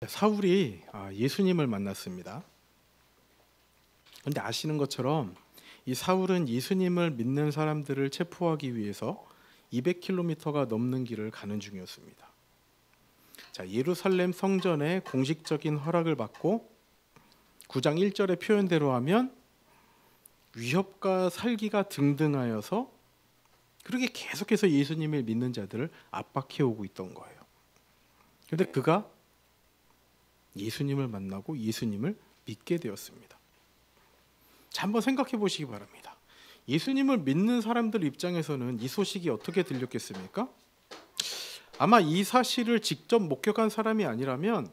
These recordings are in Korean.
사울이 예수님을 만났습니다. 그런데 아시는 것처럼 이 사울은 예수님을 믿는 사람들을 체포하기 위해서 200km가 넘는 길을 가는 중이었습니다. 자, 예루살렘 성전의 공식적인 허락을 받고 9장 1절의 표현대로 하면 위협과 살기가 등등하여서 그렇게 계속해서 예수님을 믿는 자들을 압박해오고 있던 거예요. 그런데 그가 예수님을 만나고 예수님을 믿게 되었습니다. 자, 한번 생각해 보시기 바랍니다. 예수님을 믿는 사람들 입장에서는 이 소식이 어떻게 들렸겠습니까? 아마 이 사실을 직접 목격한 사람이 아니라면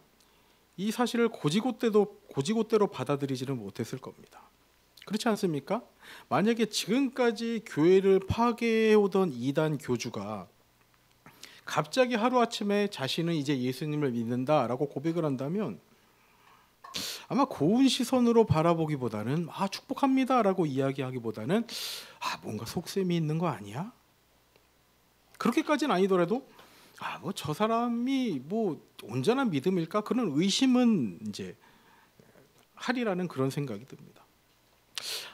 이 사실을 고지고대로 받아들이지는 못했을 겁니다. 그렇지 않습니까? 만약에 지금까지 교회를 파괴해오던 이단 교주가 갑자기 하루아침에 자신은 이제 예수님을 믿는다라고 고백을 한다면 아마 고운 시선으로 바라보기보다는 축복합니다라고 이야기하기보다는 뭔가 속셈이 있는 거 아니야? 그렇게까지는 아니더라도 저 사람이 온전한 믿음일까? 그런 의심은 이제 하리라는 그런 생각이 듭니다.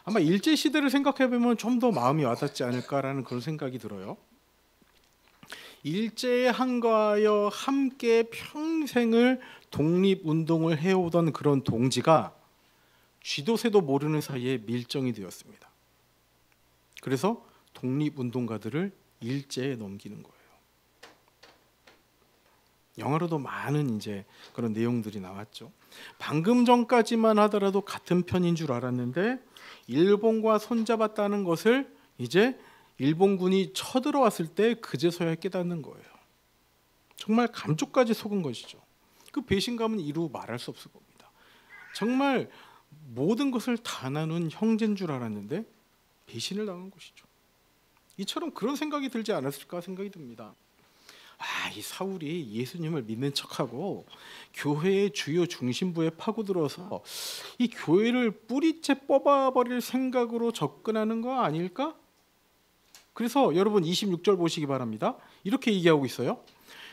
아마 일제 시대를 생각해 보면 좀 더 마음이 와닿지 않을까라는 그런 생각이 들어요. 일제에 한가하여 함께 평생을 독립운동을 해오던 그런 동지가 쥐도 새도 모르는 사이에 밀정이 되었습니다. 그래서 독립운동가들을 일제에 넘기는 거예요. 영화로도 많은 이제 그런 내용들이 나왔죠. 방금 전까지만 하더라도 같은 편인 줄 알았는데 일본과 손잡았다는 것을 이제 일본군이 쳐들어왔을 때 그제서야 깨닫는 거예요. 정말 감쪽까지 속은 것이죠. 그 배신감은 이루 말할 수 없을 겁니다. 정말 모든 것을 다 나눈 형제인 줄 알았는데 배신을 당한 것이죠. 이처럼 그런 생각이 들지 않았을까 생각이 듭니다. 이 사울이 예수님을 믿는 척하고 교회의 주요 중심부에 파고들어서 이 교회를 뿌리째 뽑아버릴 생각으로 접근하는 거 아닐까? 그래서 여러분 26절 보시기 바랍니다. 이렇게 얘기하고 있어요.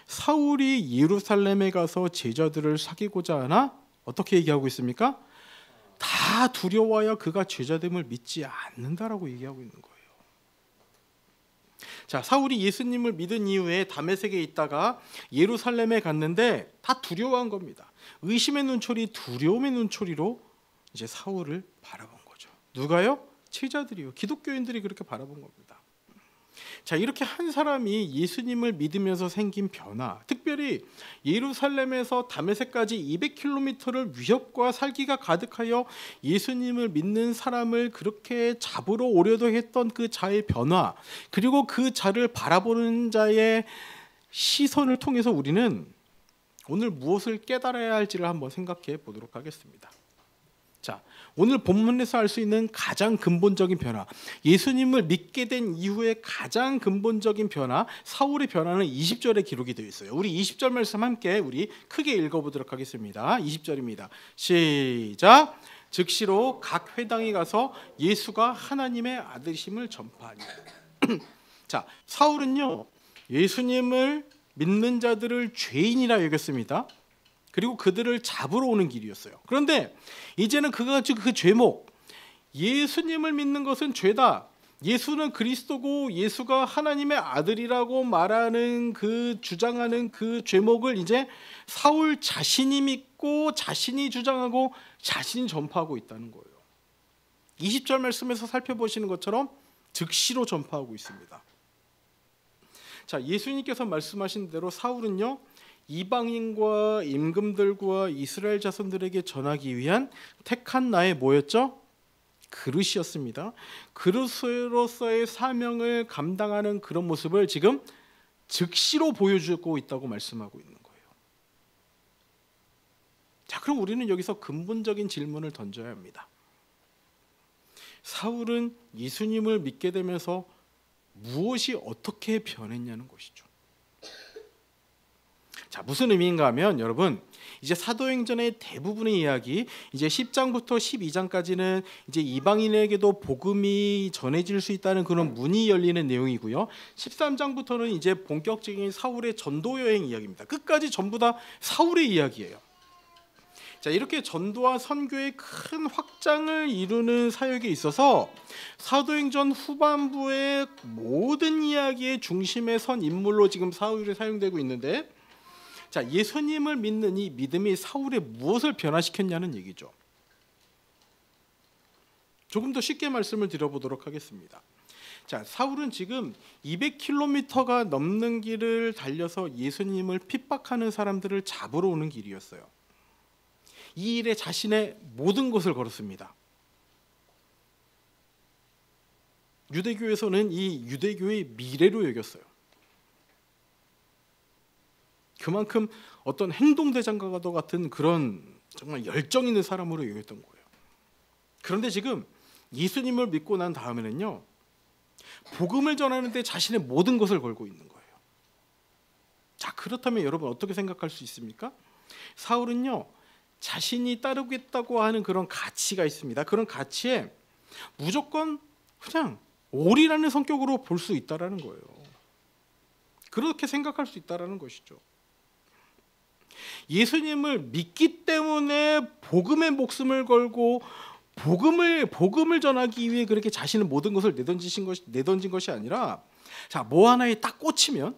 사울이 예루살렘에 가서 제자들을 사귀고자 하나 어떻게 얘기하고 있습니까? 다 두려워하여 그가 제자됨을 믿지 않는다라고 얘기하고 있는 거예요. 자, 사울이 예수님을 믿은 이후에 다메섹에 있다가 예루살렘에 갔는데 다 두려워한 겁니다. 의심의 눈초리, 두려움의 눈초리로 이제 사울을 바라본 거죠. 누가요? 제자들이요. 기독교인들이 그렇게 바라본 겁니다. 자, 이렇게 한 사람이 예수님을 믿으면서 생긴 변화, 특별히 예루살렘에서 다메섹까지 200km를 위협과 살기가 가득하여 예수님을 믿는 사람을 그렇게 잡으러 오려도 했던 그 자의 변화, 그리고 그 자를 바라보는 자의 시선을 통해서 우리는 오늘 무엇을 깨달아야 할지를 한번 생각해 보도록 하겠습니다. 자, 오늘 본문에서 알 수 있는 가장 근본적인 변화, 예수님을 믿게 된 이후에 가장 근본적인 변화, 사울의 변화는 20절에 기록이 되어 있어요. 우리 20절 말씀 함께 우리 크게 읽어보도록 하겠습니다. 20절입니다. 시작. 즉시로 각 회당에 가서 예수가 하나님의 아들이심을 전파하니. 자, 사울은요 예수님을 믿는 자들을 죄인이라 여겼습니다. 그리고 그들을 잡으러 오는 길이었어요. 그런데 이제는 그가 그 죄목, 예수님을 믿는 것은 죄다, 예수는 그리스도고 예수가 하나님의 아들이라고 말하는 그 주장하는 그 죄목을 이제 사울 자신이 믿고 자신이 주장하고 자신이 전파하고 있다는 거예요. 20절 말씀에서 살펴보시는 것처럼 즉시로 전파하고 있습니다. 자, 예수님께서 말씀하신 대로 사울은요 이방인과 임금들과 이스라엘 자손들에게 전하기 위한 택한 나의 뭐였죠? 그릇이었습니다. 그릇으로서의 사명을 감당하는 그런 모습을 지금 즉시로 보여주고 있다고 말씀하고 있는 거예요. 자, 그럼 우리는 여기서 근본적인 질문을 던져야 합니다. 사울은 예수님을 믿게 되면서 무엇이 어떻게 변했냐는 것이죠. 자, 무슨 의미인가 하면 여러분 이제 사도행전의 대부분의 이야기, 이제 10장부터 12장까지는 이제 이방인에게도 복음이 전해질 수 있다는 그런 문이 열리는 내용이고요. 13장부터는 이제 본격적인 사울의 전도 여행 이야기입니다. 끝까지 전부 다 사울의 이야기예요. 자, 이렇게 전도와 선교의 큰 확장을 이루는 사역에 있어서 사도행전 후반부의 모든 이야기의 중심에 선 인물로 지금 사울이 사용되고 있는데, 자, 예수님을 믿는 이 믿음이 사울의 무엇을 변화시켰냐는 얘기죠. 조금 더 쉽게 말씀을 드려보도록 하겠습니다. 자, 사울은 지금 200km가 넘는 길을 달려서 예수님을 핍박하는 사람들을 잡으러 오는 길이었어요. 이 일에 자신의 모든 것을 걸었습니다. 유대교에서는 이 유대교의 미래로 여겼어요. 그만큼 어떤 행동대장과도 같은 그런 정말 열정 있는 사람으로 여겼던 거예요. 그런데 지금 예수님을 믿고 난 다음에는요, 복음을 전하는데 자신의 모든 것을 걸고 있는 거예요. 자, 그렇다면 여러분 어떻게 생각할 수 있습니까? 사울은요, 자신이 따르겠다고 하는 그런 가치가 있습니다. 그런 가치에 무조건 그냥 올인하는 성격으로 볼 수 있다라는 거예요. 그렇게 생각할 수 있다라는 것이죠. 예수님을 믿기 때문에 복음의 목숨을 걸고 복음을 전하기 위해 그렇게 자신의 모든 것을 내던진 것이 아니라, 자, 뭐 하나에 딱 꽂히면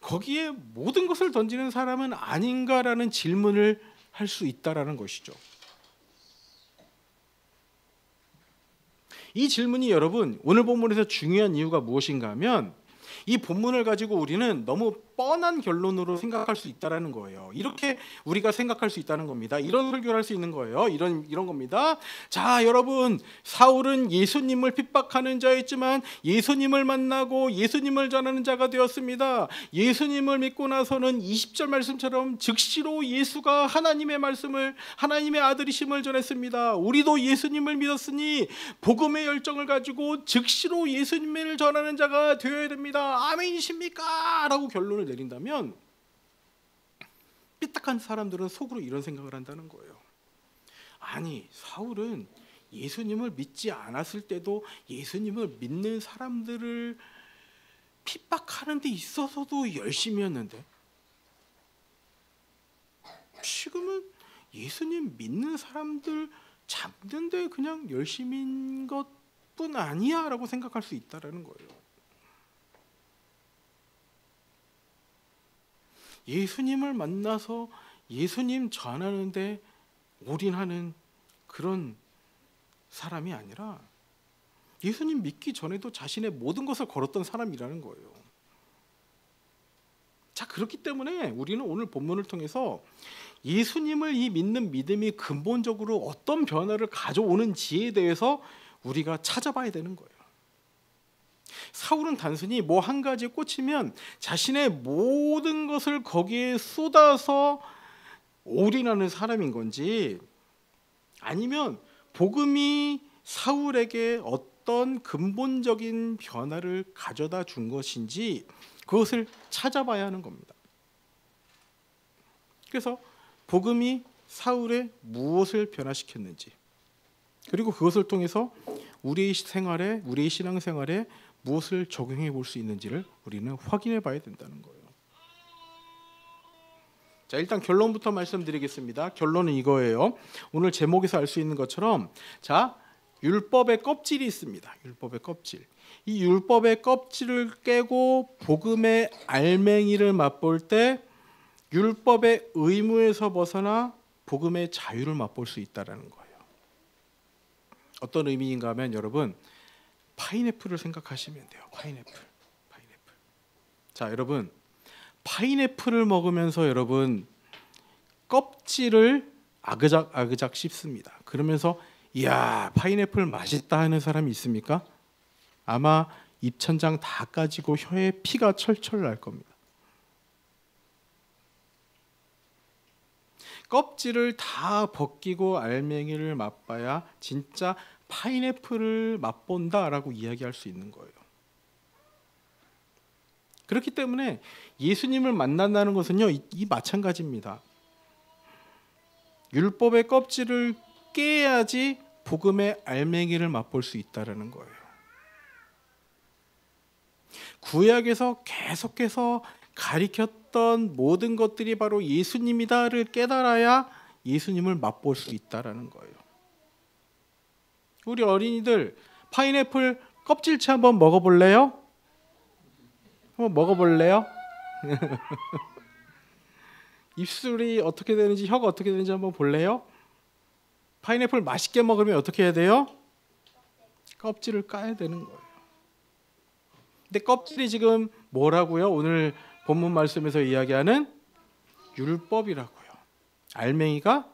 거기에 모든 것을 던지는 사람은 아닌가라는 질문을 할 수 있다라는 것이죠. 이 질문이 여러분 오늘 본문에서 중요한 이유가 무엇인가 하면, 이 본문을 가지고 우리는 너무 뻔한 결론으로 생각할 수 있다라는 거예요. 이렇게 우리가 생각할 수 있다는 겁니다. 이런 설교를 할 수 있는 거예요. 이런 겁니다. 자, 여러분, 사울은 예수님을 핍박하는 자였지만 예수님을 만나고 예수님을 전하는 자가 되었습니다. 예수님을 믿고 나서는 20절 말씀처럼 즉시로 예수가 하나님의 말씀을, 하나님의 아들이심을 전했습니다. 우리도 예수님을 믿었으니 복음의 열정을 가지고 즉시로 예수님을 전하는 자가 되어야 됩니다. 아멘이십니까? 라고 결론을 내린다면, 삐딱한 사람들은 속으로 이런 생각을 한다는 거예요. 아니, 사울은 예수님을 믿지 않았을 때도 예수님을 믿는 사람들을 핍박하는 데 있어서도 열심히 했는데, 지금은 예수님 믿는 사람들 잡는 데 그냥 열심인 것뿐 아니야 라고 생각할 수 있다는 거예요. 예수님을 만나서 예수님 전하는데 올인하는 그런 사람이 아니라, 예수님 믿기 전에도 자신의 모든 것을 걸었던 사람이라는 거예요. 자, 그렇기 때문에 우리는 오늘 본문을 통해서 예수님을 이 믿는 믿음이 근본적으로 어떤 변화를 가져오는지에 대해서 우리가 찾아봐야 되는 거예요. 사울은 단순히 뭐 한 가지에 꽂히면 자신의 모든 것을 거기에 쏟아서 올인하는 사람인 건지, 아니면 복음이 사울에게 어떤 근본적인 변화를 가져다 준 것인지, 그것을 찾아봐야 하는 겁니다. 그래서 복음이 사울의 무엇을 변화시켰는지, 그리고 그것을 통해서 우리의 생활에, 우리의 신앙생활에 무엇을 적용해 볼 수 있는지를 우리는 확인해 봐야 된다는 거예요. 자, 일단 결론부터 말씀드리겠습니다. 결론은 이거예요. 오늘 제목에서 알 수 있는 것처럼, 자, 율법의 껍질이 있습니다. 율법의 껍질. 이 율법의 껍질을 깨고 복음의 알맹이를 맛볼 때 율법의 의무에서 벗어나 복음의 자유를 맛볼 수 있다는 거예요. 어떤 의미인가 하면, 여러분, 파인애플을 생각하시면 돼요. 파인애플. 자, 여러분, 파인애플을 먹으면서 여러분 껍질을 아그작 씹습니다. 그러면서 이야, 파인애플 맛있다 하는 사람이 있습니까? 아마 입천장 다 까지고 혀에 피가 철철 날 겁니다. 껍질을 다 벗기고 알맹이를 맛봐야 진짜 파인애플을 맛본다라고 이야기할 수 있는 거예요. 그렇기 때문에 예수님을 만난다는 것은요, 이 마찬가지입니다. 율법의 껍질을 깨야지 복음의 알맹이를 맛볼 수 있다는 거예요. 구약에서 계속해서 가리켰던 있었던 모든 것들이 바로 예수님이다를 깨달아야 예수님을 맛볼 수 있다라는 거예요. 우리 어린이들 파인애플 껍질째 한번 먹어볼래요? 한번 먹어볼래요? 입술이 어떻게 되는지, 혀가 어떻게 되는지 한번 볼래요? 파인애플 맛있게 먹으면 어떻게 해야 돼요? 껍질을 까야 되는 거예요. 근데 껍질이 지금 뭐라고요? 오늘 본문 말씀에서 이야기하는 율법이라고요. 알맹이가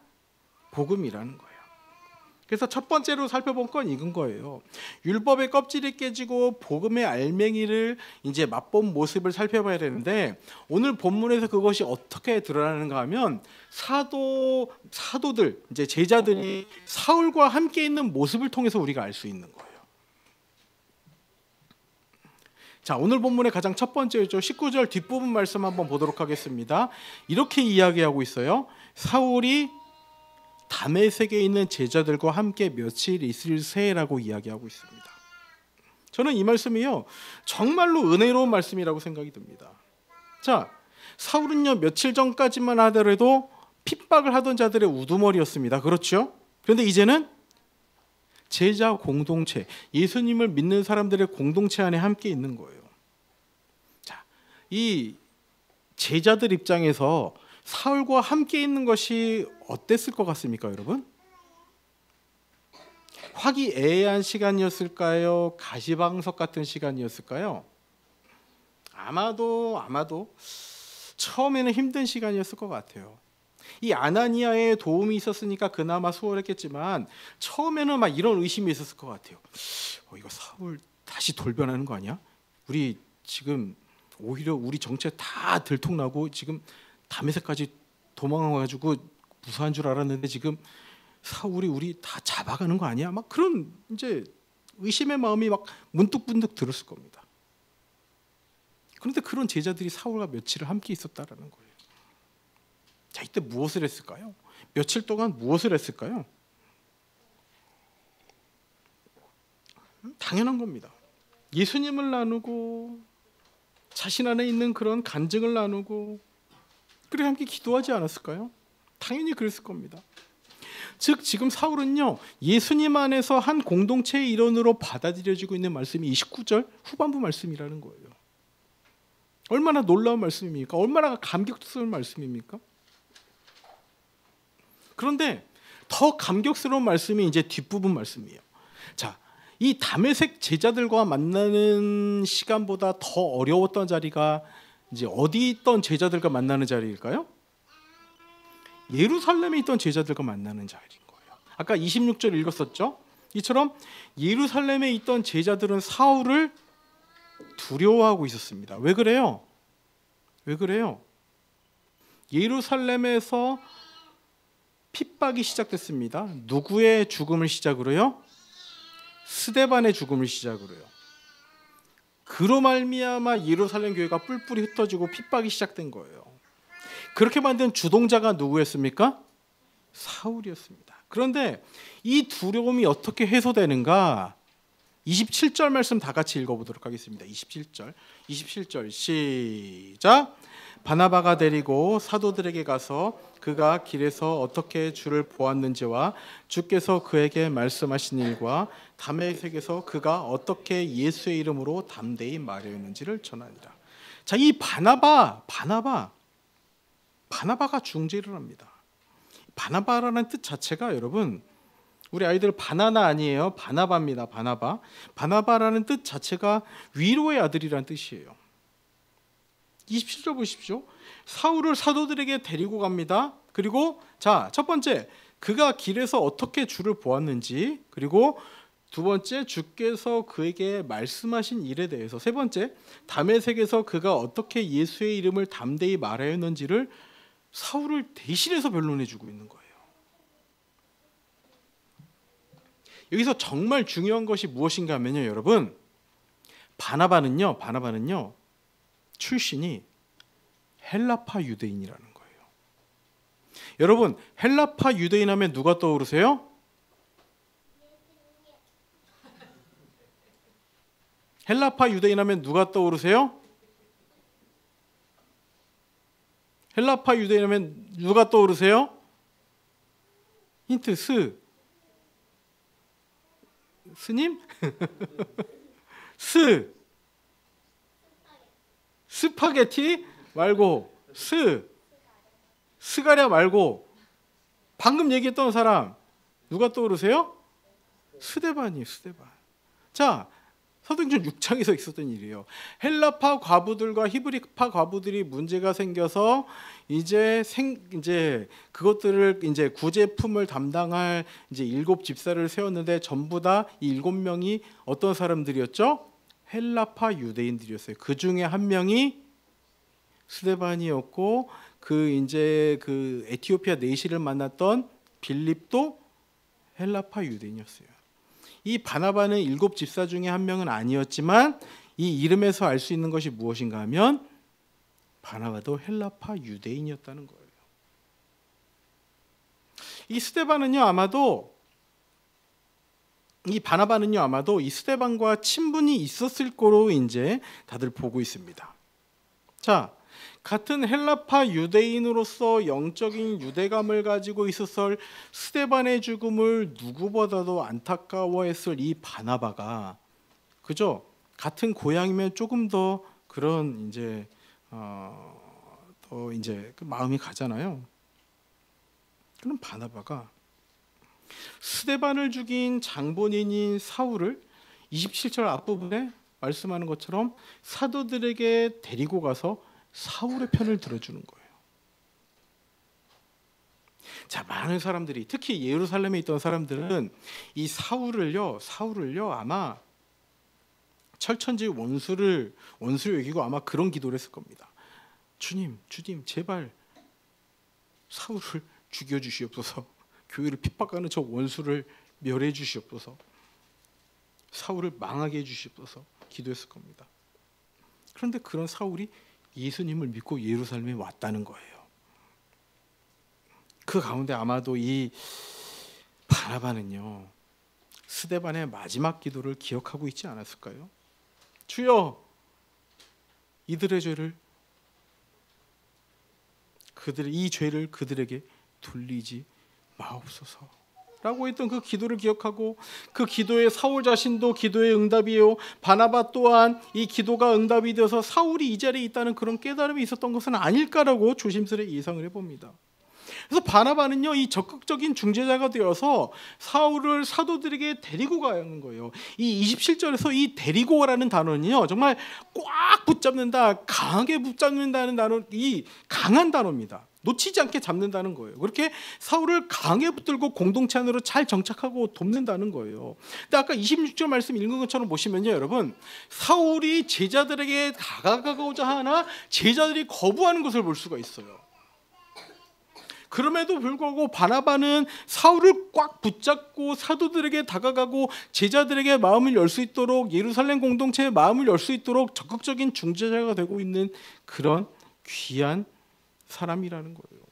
복음이라는 거예요. 그래서 첫 번째로 살펴본 건 이건 거예요. 율법의 껍질이 깨지고 복음의 알맹이를 이제 맛본 모습을 살펴봐야 되는데, 오늘 본문에서 그것이 어떻게 드러나는가 하면 사도들, 이제 제자들이 사울과 함께 있는 모습을 통해서 우리가 알 수 있는 거예요. 자, 오늘 본문의 가장 첫 번째죠. 19절 뒷부분 말씀 한번 보도록 하겠습니다. 이렇게 이야기하고 있어요. 사울이 다메섹에 있는 제자들과 함께 며칠 있을새라고 이야기하고 있습니다. 저는 이 말씀이요, 정말로 은혜로운 말씀이라고 생각이 듭니다. 자, 사울은요, 며칠 전까지만 하더라도 핍박을 하던 자들의 우두머리였습니다. 그렇죠? 그런데 이제는 제자 공동체, 예수님을 믿는 사람들의 공동체 안에 함께 있는 거예요. 자, 이 제자들 입장에서 사울과 함께 있는 것이 어땠을 것 같습니까, 여러분? 화기애애한 시간이었을까요? 가시방석 같은 시간이었을까요? 아마도 처음에는 힘든 시간이었을 것 같아요. 이 아나니아의 도움이 있었으니까 그나마 수월했겠지만 처음에는 막 이런 의심이 있었을 것 같아요. 이거 사울 다시 돌변하는 거 아니야? 우리 지금 오히려 우리 정체 다 들통나고 지금 다메섹까지 도망가가지고 무사한 줄 알았는데 지금 사울이 우리 다 잡아가는 거 아니야? 막 그런 이제 의심의 마음이 막 문득문득 들었을 겁니다. 그런데 그런 제자들이 사울과 며칠을 함께 있었다라는 거예요. 자, 이때 무엇을 했을까요? 며칠 동안 무엇을 했을까요? 당연한 겁니다. 예수님을 나누고 자신 안에 있는 그런 간증을 나누고, 그래 함께 기도하지 않았을까요? 당연히 그랬을 겁니다. 즉 지금 사울은요, 예수님 안에서 한 공동체의 일원으로 받아들여지고 있는 말씀이 29절 후반부 말씀이라는 거예요. 얼마나 놀라운 말씀입니까? 얼마나 감격스러운 말씀입니까? 그런데 더 감격스러운 말씀이 이제 뒷부분 말씀이에요. 자, 이 다메섹 제자들과 만나는 시간보다 더 어려웠던 자리가 이제 어디 있던 제자들과 만나는 자리일까요? 예루살렘에 있던 제자들과 만나는 자리인 거예요. 아까 26절 읽었었죠? 이처럼 예루살렘에 있던 제자들은 사울을 두려워하고 있었습니다. 왜 그래요? 왜 그래요? 예루살렘에서 핍박이 시작됐습니다. 누구의 죽음을 시작으로요? 스데반의 죽음을 시작으로요. 그로 말미암아 예루살렘 교회가 뿔뿔이 흩어지고 핍박이 시작된 거예요. 그렇게 만든 주동자가 누구였습니까? 사울이었습니다. 그런데 이 두려움이 어떻게 해소되는가? 27절 말씀 다 같이 읽어보도록 하겠습니다. 27절 시작. 바나바가 데리고 사도들에게 가서 그가 길에서 어떻게 주를 보았는지와 주께서 그에게 말씀하신 일과 다메섹에서 그가 어떻게 예수의 이름으로 담대히 말하였는지를 전하니라. 자, 이 바나바가 중재를 합니다. 바나바라는 뜻 자체가 여러분, 우리 아이들 바나나 아니에요. 바나바입니다. 바나바라는 뜻 자체가 위로의 아들이라는 뜻이에요. 27절 보십시오. 사울을 사도들에게 데리고 갑니다. 그리고 자, 첫 번째, 그가 길에서 어떻게 주를 보았는지, 그리고 두 번째, 주께서 그에게 말씀하신 일에 대해서, 세 번째, 다메섹에서 그가 어떻게 예수의 이름을 담대히 말하였는지를 사울을 대신해서 변론해 주고 있는 거예요. 여기서 정말 중요한 것이 무엇인가 하면요, 여러분, 바나바는요 출신이 헬라파 유대인이라는 거예요. 여러분, 헬라파 유대인 하면 누가 떠오르세요? 헬라파 유대인 하면 누가 떠오르세요? 헬라파 유대인이면 누가 떠오르세요? 힌트 스님? 스파게티 말고 스가랴 말고 방금 얘기했던 사람 누가 떠오르세요? 스데반이에요. 스데반. 자, 사도행전 6장에서 있었던 일이에요. 헬라파 과부들과 히브리파 과부들이 문제가 생겨서 이제 그것들을 이제 구제품을 담당할 이제 7 집사를 세웠는데 전부 다 이 7명이 어떤 사람들이었죠? 헬라파 유대인들이었어요. 그 중에 한 명이 스데반이었고 그 에티오피아 내시를 만났던 빌립도 헬라파 유대인이었어요. 이 바나바는 7 집사 중에 한 명은 아니었지만 이 이름에서 알 수 있는 것이 무엇인가 하면 바나바도 헬라파 유대인이었다는 거예요. 이 바나바는요 아마도 이 스데반과 친분이 있었을 거로 이제 다들 보고 있습니다. 자, 같은 헬라파 유대인으로서 영적인 유대감을 가지고 있었을 스데반의 죽음을 누구보다도 안타까워했을 이 바나바가, 그죠? 같은 고향이면 조금 더 그런 더 이제 그 마음이 가잖아요. 그럼 바나바가 스데반을 죽인 장본인인 사울을 27절 앞부분에 말씀하는 것처럼 사도들에게 데리고 가서 사울의 편을 들어주는 거예요. 자, 많은 사람들이 특히 예루살렘에 있던 사람들은 이 사울을요 아마 철천지 원수로 여기고 아마 그런 기도를 했을 겁니다. 주님 제발 사울을 죽여주시옵소서. 교회를 핍박하는 저 원수를 멸해 주시옵소서. 사울을 망하게 해주시옵소서 기도했을 겁니다. 그런데 그런 사울이 예수님을 믿고 예루살렘에 왔다는 거예요. 그 가운데 아마도 이 바나바는요 스데반의 마지막 기도를 기억하고 있지 않았을까요? 주여, 이들의 죄를 이 죄를 그들에게 돌리지 마옵소서 라고 했던 그 기도를 기억하고, 그 기도에 사울 자신도 기도의 응답이에요. 바나바 또한 이 기도가 응답이 되어서 사울이 이 자리에 있다는 그런 깨달음이 있었던 것은 아닐까라고 조심스레 예상을 해봅니다. 그래서 바나바는요 이 적극적인 중재자가 되어서 사울을 사도들에게 데리고 가는 거예요. 이 27절에서 이 데리고라는 단어는요 정말 꽉 붙잡는다, 강하게 붙잡는다는 단어, 이 강한 단어입니다. 놓치지 않게 잡는다는 거예요. 그렇게 사울을 강하게 붙들고 공동체 안으로 잘 정착하고 돕는다는 거예요. 근데 아까 26절 말씀 읽은 것처럼 보시면요 여러분, 사울이 제자들에게 다가가고자 하나 제자들이 거부하는 것을 볼 수가 있어요. 그럼에도 불구하고 바나바는 사울을 꽉 붙잡고 사도들에게 다가가고 제자들에게 마음을 열 수 있도록, 예루살렘 공동체의 마음을 열 수 있도록 적극적인 중재자가 되고 있는 그런 귀한 사람이라는 거예요.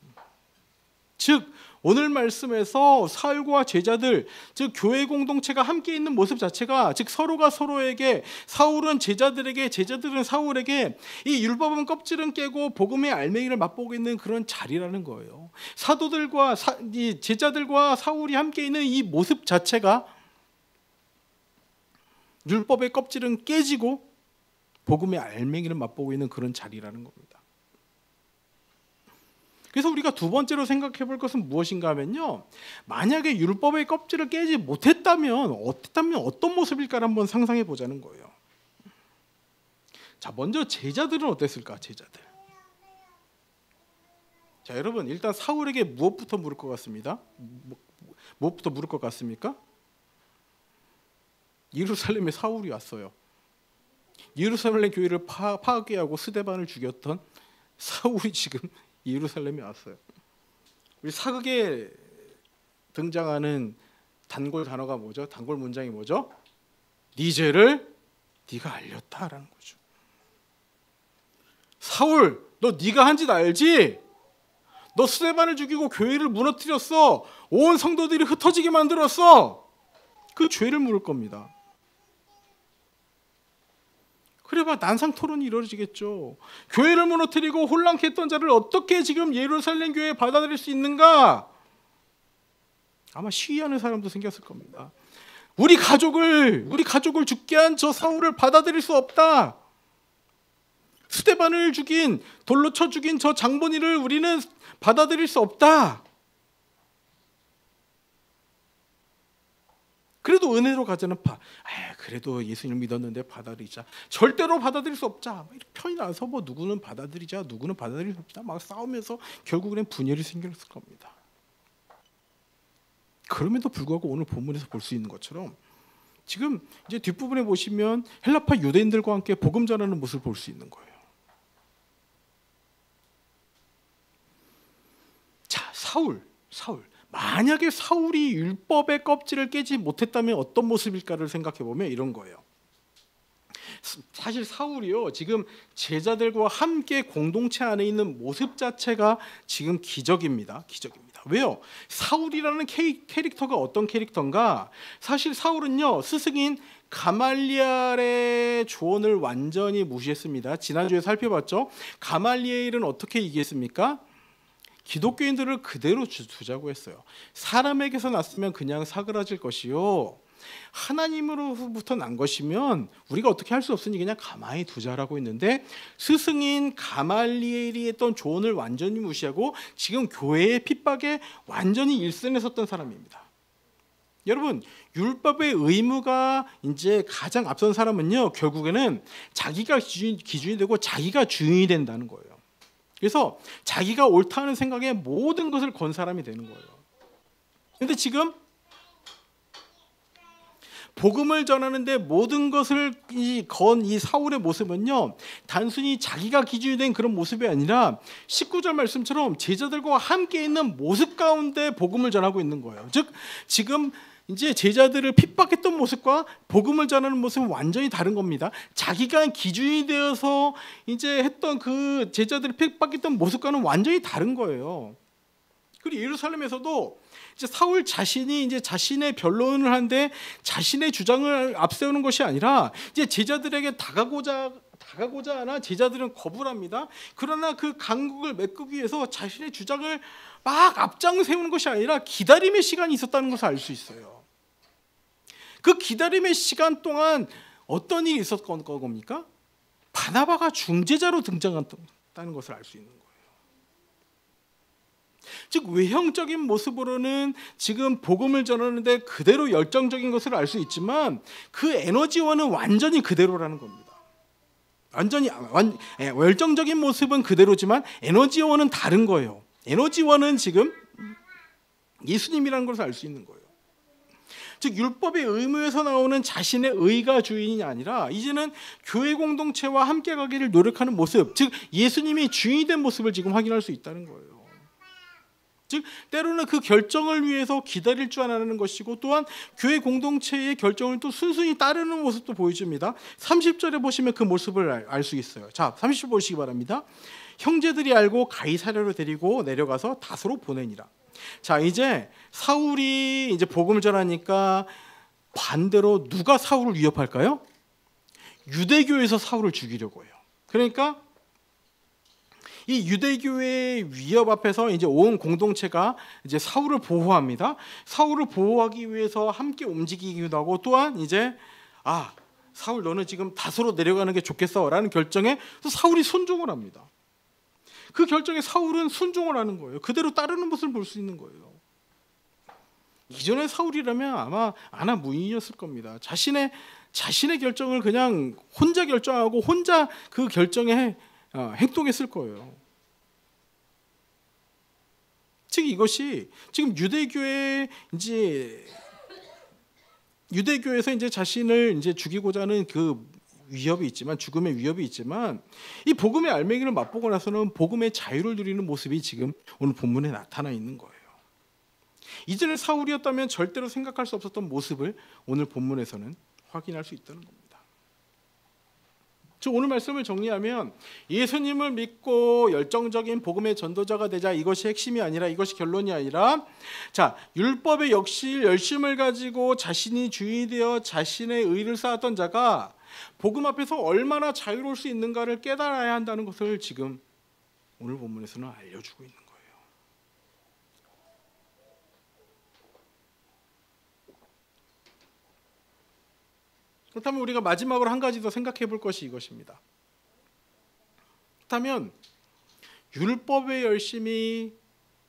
즉 오늘 말씀에서 사울과 제자들, 즉 교회 공동체가 함께 있는 모습 자체가, 즉 서로가 서로에게, 사울은 제자들에게, 제자들은 사울에게 이 율법은 껍질은 깨고 복음의 알맹이를 맛보고 있는 그런 자리라는 거예요. 사도들과 이 제자들과 사울이 함께 있는 이 모습 자체가 율법의 껍질은 깨지고 복음의 알맹이를 맛보고 있는 그런 자리라는 겁니다. 그래서 우리가 두 번째로 생각해 볼 것은 무엇인가 하면요, 만약에 율법의 껍질을 깨지 못했다면 어떤 모습일까를 한번 상상해 보자는 거예요. 자, 먼저 제자들은 어땠을까? 제자들. 자, 여러분 일단 사울에게 무엇부터 물을 것 같습니다? 무엇부터 물을 것 같습니까? 예루살렘에 사울이 왔어요. 예루살렘 교회를 파괴하고 스데반을 죽였던 사울이 지금 예루살렘에 왔어요. 우리 사극에 등장하는 단골 단어가 뭐죠? 단골 문장이 뭐죠? 네 죄를 네가 알렸다라는 거죠. 사울, 너 네가 한 짓 알지? 너 스데반을 죽이고 교회를 무너뜨렸어. 온 성도들이 흩어지게 만들었어. 그 죄를 물을 겁니다. 그래봐 난상 토론이 이루어지겠죠. 교회를 무너뜨리고 혼란케 했던 자를 어떻게 지금 예루살렘 교회에 받아들일 수 있는가? 아마 시위하는 사람도 생겼을 겁니다. 우리 가족을 죽게 한 저 사울을 받아들일 수 없다. 스데반을 죽인, 돌로 쳐 죽인 저 장본인을 우리는 받아들일 수 없다. 그래도 은혜로 가자는 그래도 예수님을 믿었는데 받아들이자. 절대로 받아들일 수 없자. 이렇게 편이 나서 뭐 누구는 받아들이자, 누구는 받아들일 수 없다. 막 싸우면서 결국에는 분열이 생겼을 겁니다. 그럼에도 불구하고 오늘 본문에서 볼 수 있는 것처럼 지금 이제 뒷부분에 보시면 헬라파 유대인들과 함께 복음 전하는 모습을 볼 수 있는 거예요. 자, 사울. 만약에 사울이 율법의 껍질을 깨지 못했다면 어떤 모습일까를 생각해 보면 이런 거예요. 사실 사울이요, 지금 제자들과 함께 공동체 안에 있는 모습 자체가 지금 기적입니다. 왜요? 사울이라는 캐릭터가 어떤 캐릭터인가? 사실 사울은요, 스승인 가말리엘의 조언을 완전히 무시했습니다. 지난주에 살펴봤죠. 가말리엘은 어떻게 얘기했습니까? 기독교인들을 그대로 두자고 했어요. 사람에게서 났으면 그냥 사그라질 것이요, 하나님으로부터 난 것이면 우리가 어떻게 할 수 없으니 그냥 가만히 두자라고 했는데, 스승인 가말리엘이 했던 조언을 완전히 무시하고 지금 교회의 핍박에 완전히 일선에 섰던 사람입니다. 여러분, 율법의 의무가 이제 가장 앞선 사람은요, 결국에는 자기가 기준이 되고 자기가 주인이 된다는 거예요. 그래서 자기가 옳다는 생각에 모든 것을 건 사람이 되는 거예요. 그런데 지금 복음을 전하는데 모든 것을 건 이 사울의 모습은요, 단순히 자기가 기준이 된 그런 모습이 아니라 19절 말씀처럼 제자들과 함께 있는 모습 가운데 복음을 전하고 있는 거예요. 즉 지금 이제 제자들을 핍박했던 모습과 복음을 전하는 모습은 완전히 다른 겁니다. 자기가 기준이 되어서 이제 했던 그 제자들을 핍박했던 모습과는 완전히 다른 거예요. 그리고 예루살렘에서도 이제 사울 자신이 이제 자신의 변론을 하는데 자신의 주장을 앞세우는 것이 아니라 이제 제자들에게 다가고자 하나 제자들은 거부를 합니다. 그러나 그 간극을 메꾸기 위해서 자신의 주장을 막 앞장 세우는 것이 아니라 기다림의 시간이 있었다는 것을 알 수 있어요. 그 기다림의 시간 동안 어떤 일이 있었던 겁니까? 바나바가 중재자로 등장했다는 것을 알 수 있는 거예요. 즉 외형적인 모습으로는 지금 복음을 전하는데 그대로 열정적인 것을 알 수 있지만 그 에너지원은 완전히 그대로라는 겁니다. 완전히 열정적인 모습은 그대로지만 에너지원은 다른 거예요. 에너지원은 지금 예수님이라는 것을 알 수 있는 거예요. 즉 율법의 의무에서 나오는 자신의 의가 주인이 아니라 이제는 교회 공동체와 함께 가기를 노력하는 모습, 즉 예수님이 주인이 된 모습을 지금 확인할 수 있다는 거예요. 즉 때로는 그 결정을 위해서 기다릴 줄 아는 것이고, 또한 교회 공동체의 결정을 또 순순히 따르는 모습도 보여줍니다. 30절에 보시면 그 모습을 알 수 있어요. 자, 30절 보시기 바랍니다. 형제들이 알고 가이사랴로 데리고 내려가서 다소로 보내니라. 자, 이제 사울이 이제 복음을 전하니까 반대로 누가 사울을 위협할까요? 유대교에서 사울을 죽이려고 해요. 그러니까 이 유대교의 위협 앞에서 이제 온 공동체가 이제 사울을 보호합니다. 사울을 보호하기 위해서 함께 움직이기도 하고, 또한 이제 사울 너는 지금 다소로 내려가는 게 좋겠어라는 결정에 사울이 순종을 합니다. 그 결정에 사울은 순종을 하는 거예요. 그대로 따르는 모습을 볼 수 있는 거예요. 이전에 사울이라면 아마 아나무인이었을 겁니다. 자신의 결정을 그냥 혼자 결정하고 혼자 그 결정에 행동했을 거예요. 즉 이것이 지금 유대교에서 이제 자신을 이제 죽이고자 하는 그 위협이 있지만, 죽음의 위협이 있지만, 이 복음의 알맹이를 맛보고 나서는 복음의 자유를 누리는 모습이 지금 오늘 본문에 나타나 있는 거예요. 이전에 사울이었다면 절대로 생각할 수 없었던 모습을 오늘 본문에서는 확인할 수 있다는 겁니다. 저 오늘 말씀을 정리하면 예수님을 믿고 열정적인 복음의 전도자가 되자, 이것이 핵심이 아니라, 이것이 결론이 아니라, 자, 율법의 열심을 가지고 자신이 주인이 되어 자신의 의를 쌓았던 자가 복음 앞에서 얼마나 자유로울 수 있는가를 깨달아야 한다는 것을 지금 오늘 본문에서는 알려주고 있는 거예요. 그렇다면 우리가 마지막으로 한 가지 더 생각해 볼 것이 이것입니다. 그렇다면 율법의 열심이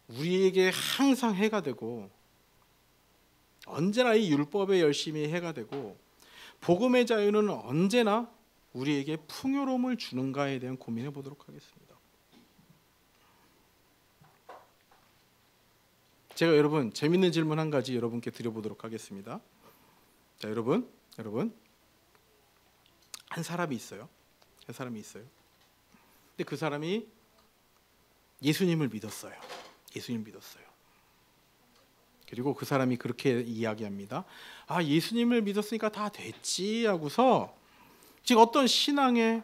우리에게 항상 해가 되고, 언제나 이 율법의 열심이 해가 되고, 복음의 자유는 언제나 우리에게 풍요로움을 주는가에 대한 고민해 보도록 하겠습니다. 제가 여러분 재밌는 질문 한 가지 여러분께 드려보도록 하겠습니다. 자, 여러분 한 사람이 있어요. 근데 그 사람이 예수님을 믿었어요. 그리고 그 사람이 그렇게 이야기합니다. 아, 예수님을 믿었으니까 다 됐지 하고서 즉 어떤 신앙의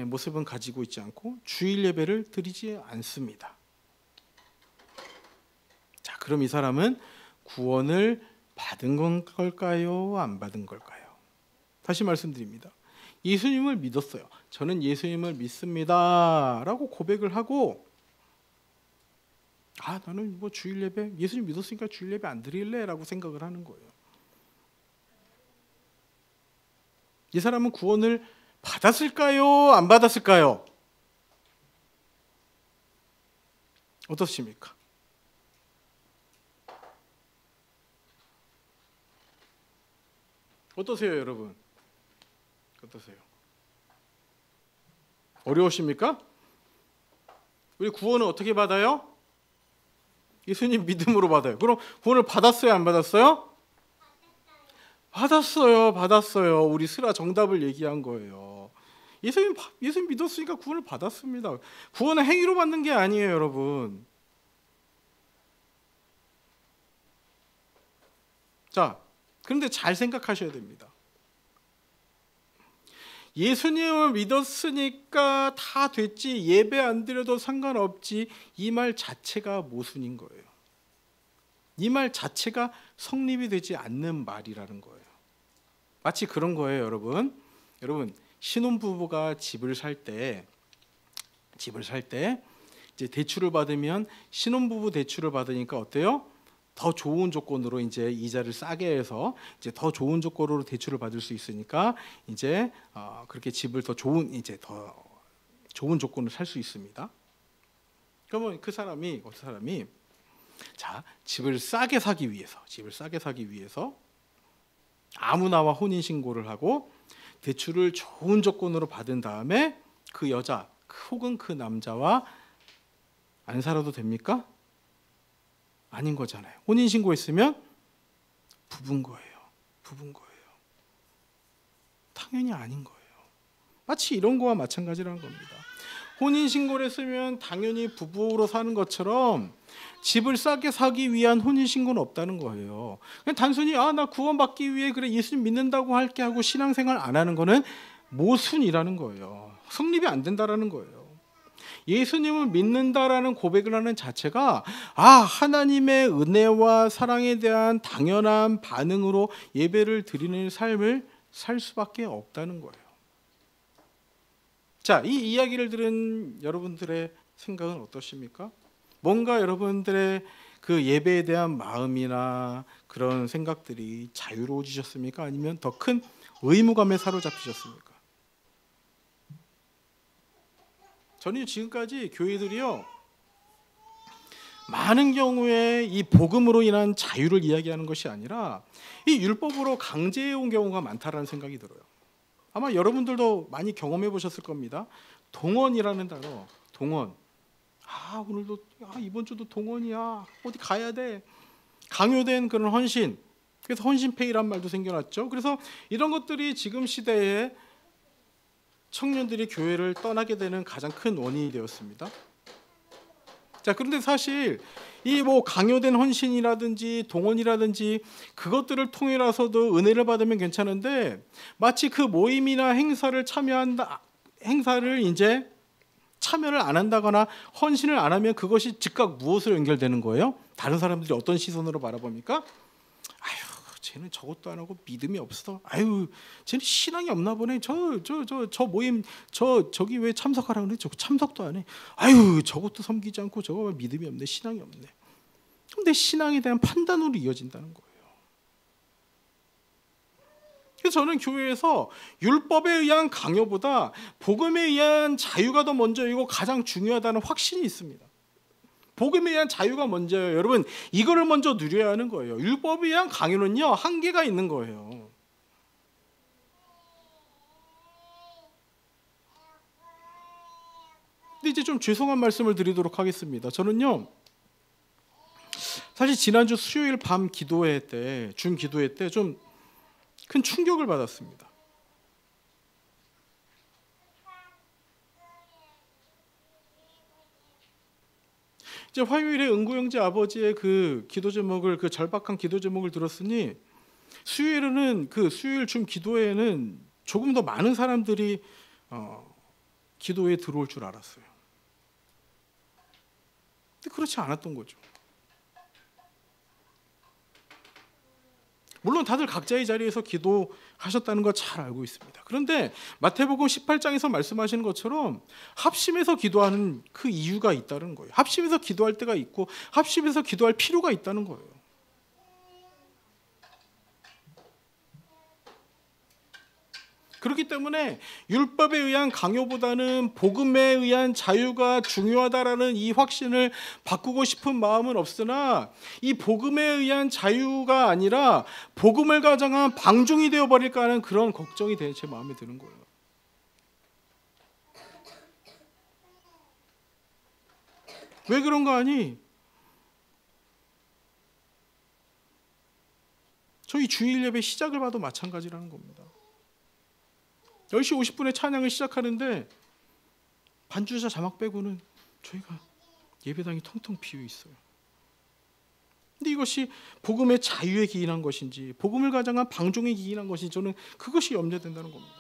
모습은 가지고 있지 않고 주일 예배를 드리지 않습니다. 자, 그럼 이 사람은 구원을 받은 걸까요? 안 받은 걸까요? 다시 말씀드립니다. 예수님을 믿었어요. 저는 예수님을 믿습니다 라고 고백을 하고, 아, 나는 뭐 주일 예배, 예수님 믿었으니까 주일 예배 안 드릴래 라고 생각을 하는 거예요. 이 사람은 구원을 받았을까요? 안 받았을까요? 어떻습니까? 어떠세요, 여러분? 어떠세요? 어려우십니까? 우리 구원을 어떻게 받아요? 예수님 믿음으로 받아요. 그럼 구원을 받았어요, 안 받았어요? 받았어요. 우리 스라 정답을 얘기한 거예요. 예수님 믿었으니까 구원을 받았습니다. 구원은 행위로 받는 게 아니에요, 여러분. 자, 그런데 잘 생각하셔야 됩니다. 예수님을 믿었으니까 다 됐지, 예배 안 드려도 상관없지, 이 말 자체가 모순인 거예요. 이 말 자체가 성립이 되지 않는 말이라는 거예요. 마치 그런 거예요, 여러분. 신혼부부가 집을 살 때 이제 대출을 받으면, 신혼부부 대출을 받으니까 어때요? 더 좋은 조건으로 이제 이자를 싸게 해서 이제 더 좋은 조건으로 대출을 받을 수 있으니까 이제 그렇게 집을 더 좋은 조건으로 살 수 있습니다. 그러면 그 사람이 자, 집을 싸게 사기 위해서 아무나와 혼인 신고를 하고 대출을 좋은 조건으로 받은 다음에 그 여자 혹은 그 남자와 안 살아도 됩니까? 아닌 거잖아요. 혼인 신고했으면 부부인 거예요. 당연히 아닌 거예요. 마치 이런 거와 마찬가지라는 겁니다. 혼인 신고를 했으면 당연히 부부로 사는 것처럼 집을 싸게 사기 위한 혼인 신고는 없다는 거예요. 그냥 단순히 나 구원받기 위해 그래 예수님 믿는다고 할게 하고 신앙생활 안 하는 거는 모순이라는 거예요. 성립이 안 된다라는 거예요. 예수님을 믿는다라는 고백을 하는 자체가 하나님의 은혜와 사랑에 대한 당연한 반응으로 예배를 드리는 삶을 살 수밖에 없다는 거예요. 자, 이 이야기를 들은 여러분들의 생각은 어떠십니까? 뭔가 여러분들의 그 예배에 대한 마음이나 그런 생각들이 자유로워지셨습니까? 아니면 더 큰 의무감에 사로잡히셨습니까? 저는 지금까지 교회들이요, 많은 경우에 이 복음으로 인한 자유를 이야기하는 것이 아니라 이 율법으로 강제해온 경우가 많다라는 생각이 들어요. 아마 여러분들도 많이 경험해 보셨을 겁니다. 동원이라는 단어, 동원. 오늘도 이번 주도 동원이야. 어디 가야 돼. 강요된 그런 헌신. 그래서 헌신페이란 말도 생겨났죠. 그래서 이런 것들이 지금 시대에 청년들이 교회를 떠나게 되는 가장 큰 원인이 되었습니다. 자, 그런데 사실 이 강요된 헌신이라든지 동원이라든지 그것들을 통해서도 은혜를 받으면 괜찮은데, 마치 그 모임이나 행사를 이제 참여를 안 한다거나 헌신을 안 하면 그것이 즉각 무엇으로 연결되는 거예요? 다른 사람들이 어떤 시선으로 바라봅니까? 쟤는 저것도 안 하고 믿음이 없어. 아유, 쟤는 신앙이 없나 보네. 저 모임 저기 왜 참석하라고 그래? 저 참석도 안 해. 아유, 저것도 섬기지 않고 저거 왜 믿음이 없네. 신앙이 없네. 그럼 내 신앙에 대한 판단으로 이어진다는 거예요. 그래서 저는 교회에서 율법에 의한 강요보다 복음에 의한 자유가 더 먼저이고 가장 중요하다는 확신이 있습니다. 복음에 의한 자유가 먼저예요. 여러분, 이거를 먼저 누려야 하는 거예요. 율법에 의한 강요는요, 한계가 있는 거예요. 근데 이제 좀 죄송한 말씀을 드리도록 하겠습니다. 저는요, 사실 지난주 수요일 밤 기도회 때, 준 기도회 때 좀 큰 충격을 받았습니다. 이제 화요일에 은구 형제 아버지의 그 기도 제목을, 그 절박한 기도 제목을 들었으니 수요일에는, 그 수요일 준 기도회에는 조금 더 많은 사람들이 기도회에 들어올 줄 알았어요. 근데 그렇지 않았던 거죠. 물론 다들 각자의 자리에서 기도하셨다는 거 잘 알고 있습니다. 그런데 마태복음 18장에서 말씀하시는 것처럼 합심해서 기도하는 그 이유가 있다는 거예요. 합심해서 기도할 때가 있고 합심해서 기도할 필요가 있다는 거예요. 그렇기 때문에 율법에 의한 강요보다는 복음에 의한 자유가 중요하다라는 이 확신을 바꾸고 싶은 마음은 없으나, 이 복음에 의한 자유가 아니라 복음을 가장한 방종이 되어버릴까 하는 그런 걱정이 제 마음에 드는 거예요. 왜 그런가 하니, 저희 주일 예배 시작을 봐도 마찬가지라는 겁니다. 10시 50분에 찬양을 시작하는데 반주자 자막 빼고는 저희가 예배당이 텅텅 비어 있어요. 근데 이것이 복음의 자유에 기인한 것인지 복음을 가장한 방종에 기인한 것인지 저는 그것이 염려된다는 겁니다.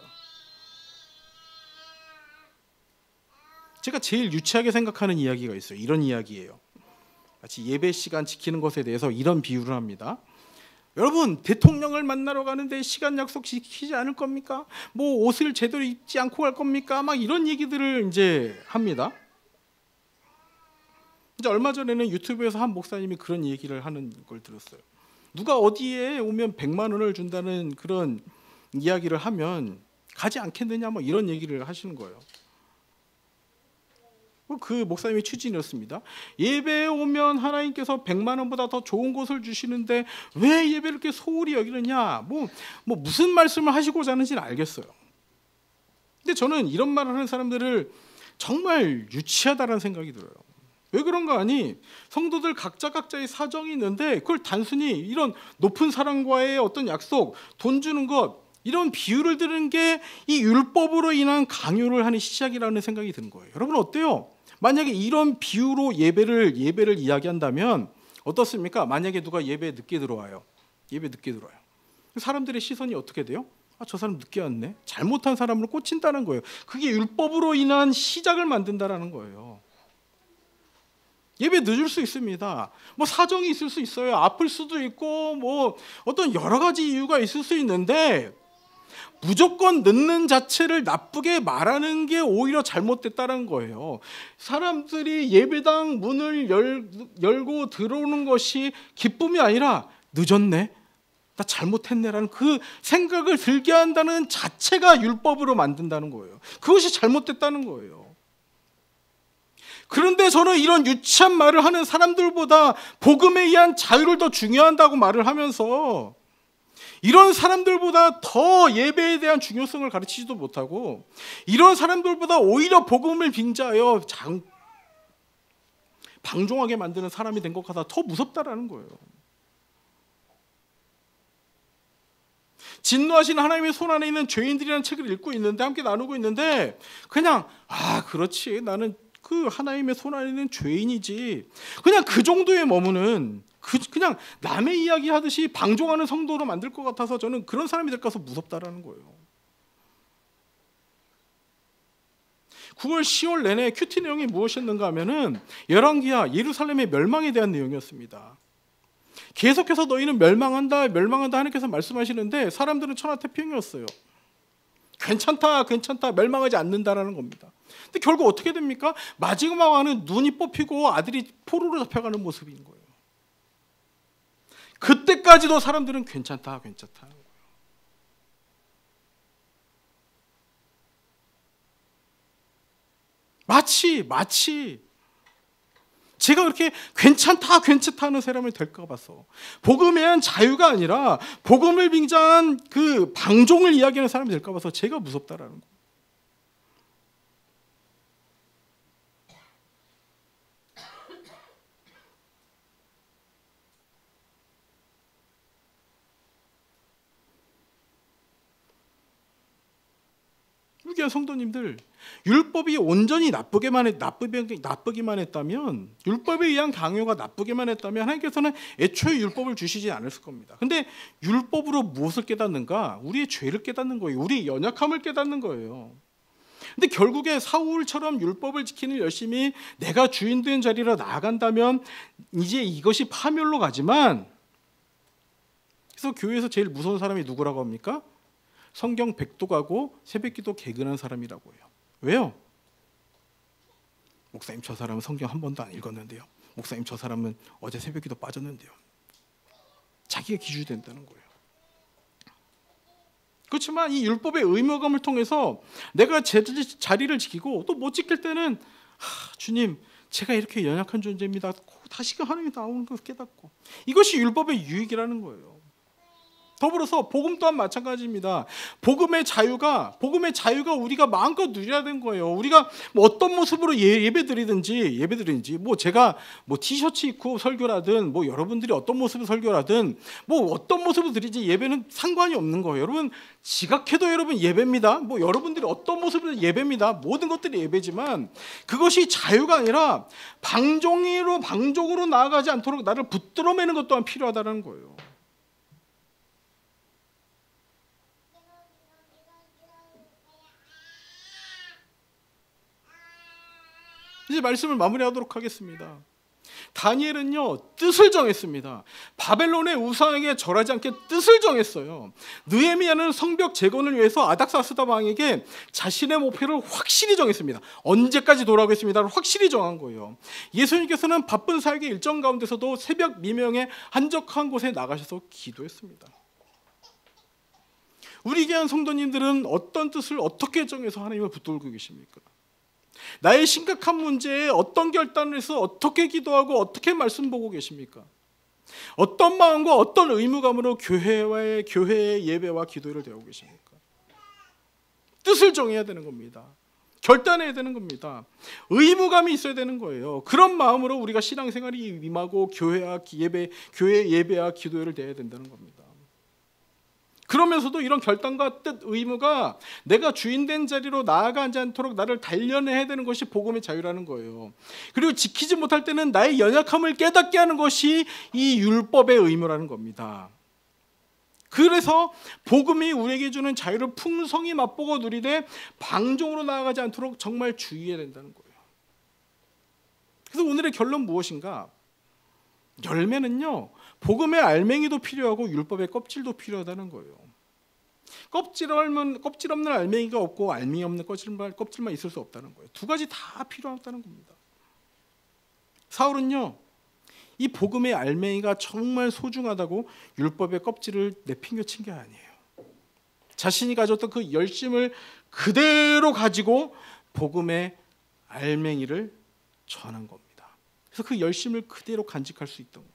제가 제일 유치하게 생각하는 이야기가 있어요. 이런 이야기예요. 마치 예배 시간 지키는 것에 대해서 이런 비유를 합니다. 여러분, 대통령을 만나러 가는데 시간 약속 지키지 않을 겁니까? 뭐 옷을 제대로 입지 않고 갈 겁니까? 막 이런 얘기들을 이제 합니다. 이제 얼마 전에는 유튜브에서 한 목사님이 그런 얘기를 하는 걸 들었어요. 누가 어디에 오면 100만 원을 준다는 그런 이야기를 하면 가지 않겠느냐, 뭐 이런 얘기를 하시는 거예요. 그 목사님의 취지였습니다. 예배에 오면 하나님께서 100만 원보다 더 좋은 곳을 주시는데 왜 예배를 이렇게 소홀히 여기느냐, 뭐 무슨 말씀을 하시고자 하는지는 알겠어요. 근데 저는 이런 말을 하는 사람들을 정말 유치하다는 생각이 들어요. 왜 그런가 하니, 성도들 각자의 사정이 있는데 그걸 단순히 이런 높은 사람과의 어떤 약속, 돈 주는 것, 이런 비유를 드는 게 이 율법으로 인한 강요를 하는 시작이라는 생각이 드는 거예요. 여러분 어때요? 만약에 이런 비유로 예배를 이야기한다면 어떻습니까? 만약에 누가 예배에 늦게 들어와요. 예배 늦게 들어와요. 사람들의 시선이 어떻게 돼요? 아, 저 사람 늦게 왔네. 잘못한 사람을 꽂힌다는 거예요. 그게 율법으로 인한 시작을 만든다라는 거예요. 예배 늦을 수 있습니다. 뭐 사정이 있을 수 있어요. 아플 수도 있고 뭐 어떤 여러 가지 이유가 있을 수 있는데 무조건 늦는 자체를 나쁘게 말하는 게 오히려 잘못됐다는 거예요. 사람들이 예배당 문을 열고 들어오는 것이 기쁨이 아니라 늦었네, 나 잘못했네라는 그 생각을 들게 한다는 자체가 율법으로 만든다는 거예요. 그것이 잘못됐다는 거예요. 그런데 저는 이런 유치한 말을 하는 사람들보다 복음에 의한 자유를 더 중요한다고 말을 하면서 이런 사람들보다 더 예배에 대한 중요성을 가르치지도 못하고 이런 사람들보다 오히려 복음을 빙자하여 방종하게 만드는 사람이 된 것 같아 더 무섭다라는 거예요. 진노하신 하나님의 손 안에 있는 죄인들이라는 책을 읽고 있는데, 함께 나누고 있는데 그냥 그렇지, 나는 그 하나님의 손 안에 있는 죄인이지, 그냥 그 정도에 머무는 그냥 남의 이야기 하듯이 방종하는 성도로 만들 것 같아서 저는 그런 사람이 될까 서 무섭다라는 거예요. 9월 10월 내내 큐티 내용이 무엇이었는가 하면은 열왕기하 예루살렘의 멸망에 대한 내용이었습니다. 계속해서 너희는 멸망한다, 멸망한다 하나님께서 말씀하시는데 사람들은 천하태평이었어요. 괜찮다, 괜찮다, 멸망하지 않는다라는 겁니다. 근데 결국 어떻게 됩니까? 마지막 왕은 눈이 뽑히고 아들이 포로로 잡혀가는 모습인 거예요. 그때까지도 사람들은 괜찮다, 괜찮다. 마치 제가 그렇게 괜찮다 하는 사람이 될까 봐서 복음에 대한 자유가 아니라 복음을 빙자한 그 방종을 이야기하는 사람이 될까 봐서 제가 무섭다라는 거예요. 유기한 성도님들, 율법이 온전히 나쁘기만 했다면, 율법에 의한 강요가 나쁘기만 했다면 하나님께서는 애초에 율법을 주시지 않았을 겁니다. 근데 율법으로 무엇을 깨닫는가? 우리의 죄를 깨닫는 거예요. 우리의 연약함을 깨닫는 거예요. 근데 결국에 사울처럼 율법을 지키는 열심히 내가 주인 된 자리로 나아간다면 이제 이것이 파멸로 가지만, 그래서 교회에서 제일 무서운 사람이 누구라고 합니까? 성경 백독하고 새벽기도 개근한 사람이라고 해요. 왜요? 목사님 저 사람은 성경 한 번도 안 읽었는데요. 목사님 저 사람은 어제 새벽기도 빠졌는데요. 자기가 기준된다는 거예요. 그렇지만 이 율법의 의무감을 통해서 내가 제 자리를 지키고 또 못 지킬 때는 주님 제가 이렇게 연약한 존재입니다. 다시금 하나님이 나오는 것을 깨닫고, 이것이 율법의 유익이라는 거예요. 더불어서 복음 또한 마찬가지입니다. 복음의 자유가 우리가 마음껏 누려야 되는 거예요. 우리가 뭐 어떤 모습으로 예배드리든지 뭐 제가 뭐 티셔츠 입고 설교라든 뭐 여러분들이 어떤 모습으로 설교라든 뭐 어떤 모습으로 드리지 예배는 상관이 없는 거예요. 여러분 지각해도 여러분 예배입니다. 뭐 여러분들이 어떤 모습으로 예배입니다. 모든 것들이 예배지만 그것이 자유가 아니라 방종으로 나아가지 않도록 나를 붙들어 매는 것 또한 필요하다는 거예요. 이제 말씀을 마무리하도록 하겠습니다. 다니엘은요 뜻을 정했습니다. 바벨론의 우상에게 절하지 않게 뜻을 정했어요. 느헤미야는 성벽 재건을 위해서 아닥사스다 왕에게 자신의 목표를 확실히 정했습니다. 언제까지 돌아오겠습니다를 확실히 정한 거예요. 예수님께서는 바쁜 사역의 일정 가운데서도 새벽 미명에 한적한 곳에 나가셔서 기도했습니다. 우리 귀한 성도님들은 어떤 뜻을 어떻게 정해서 하나님을 붙들고 계십니까? 나의 심각한 문제에 어떤 결단을 해서 어떻게 기도하고 어떻게 말씀 보고 계십니까? 어떤 마음과 어떤 의무감으로 교회의 예배와 기도를 대하고 계십니까? 뜻을 정해야 되는 겁니다. 결단해야 되는 겁니다. 의무감이 있어야 되는 거예요. 그런 마음으로 우리가 신앙생활이 임하고 교회 예배와 기도를 대해야 된다는 겁니다. 그러면서도 이런 결단과 뜻, 의무가 내가 주인된 자리로 나아가지 않도록 나를 단련해야 되는 것이 복음의 자유라는 거예요. 그리고 지키지 못할 때는 나의 연약함을 깨닫게 하는 것이 이 율법의 의무라는 겁니다. 그래서 복음이 우리에게 주는 자유를 풍성히 맛보고 누리되 방종으로 나아가지 않도록 정말 주의해야 된다는 거예요. 그래서 오늘의 결론 무엇인가? 열매는요, 복음의 알맹이도 필요하고 율법의 껍질도 필요하다는 거예요. 껍질 없는 알맹이가 없고 알맹이 없는 껍질만 있을 수 없다는 거예요. 두 가지 다 필요하다는 겁니다. 사울은요, 이 복음의 알맹이가 정말 소중하다고 율법의 껍질을 내팽겨친 게 아니에요. 자신이 가졌던 그 열심을 그대로 가지고 복음의 알맹이를 전한 겁니다. 그래서 그 열심을 그대로 간직할 수 있던 거예요.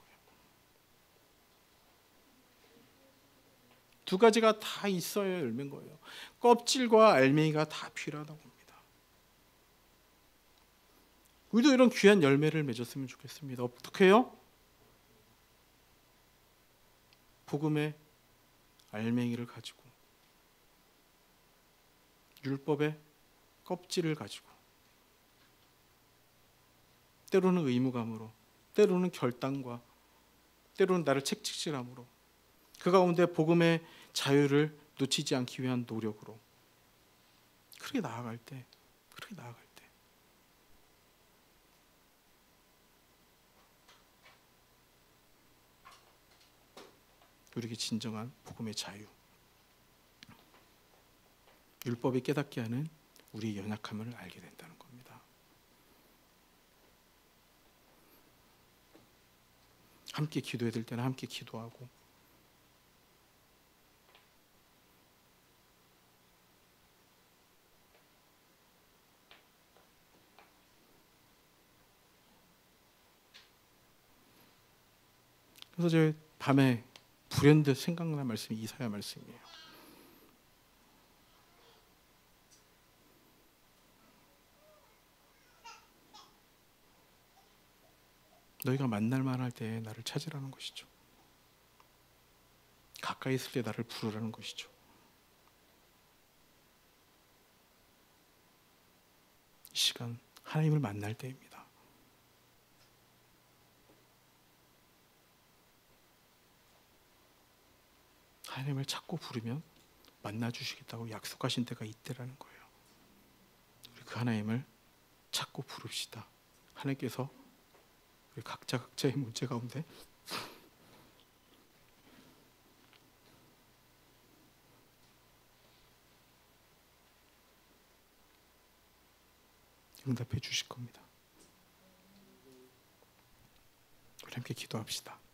두 가지가 다 있어야 열매인 거예요. 껍질과 알맹이가 다 필요하다고 합니다. 우리도 이런 귀한 열매를 맺었으면 좋겠습니다. 어떻게 해요? 복음의 알맹이를 가지고, 율법의 껍질을 가지고, 때로는 의무감으로, 때로는 결단과, 때로는 나를 책찍질함으로, 그 가운데 복음의 자유를 놓치지 않기 위한 노력으로 그렇게 나아갈 때 우리에게 진정한 복음의 자유, 율법이 깨닫게 하는 우리의 연약함을 알게 된다는 겁니다. 함께 기도해야 될 때는 함께 기도하고, 그래서 제 밤에 불현듯 생각난 말씀이 이사야 말씀이에요. 너희가 만날 만할 때 나를 찾으라는 것이죠. 가까이 있을 때 나를 부르라는 것이죠. 이 시간 하나님을 만날 때입니다. 하나님을 찾고 부르면 만나주시겠다고 약속하신 때가 이때라는 거예요. 우리 그 하나님을 찾고 부릅시다. 하나님께서 우리 각자의 문제 가운데 응답해 주실 겁니다. 우리 함께 기도합시다.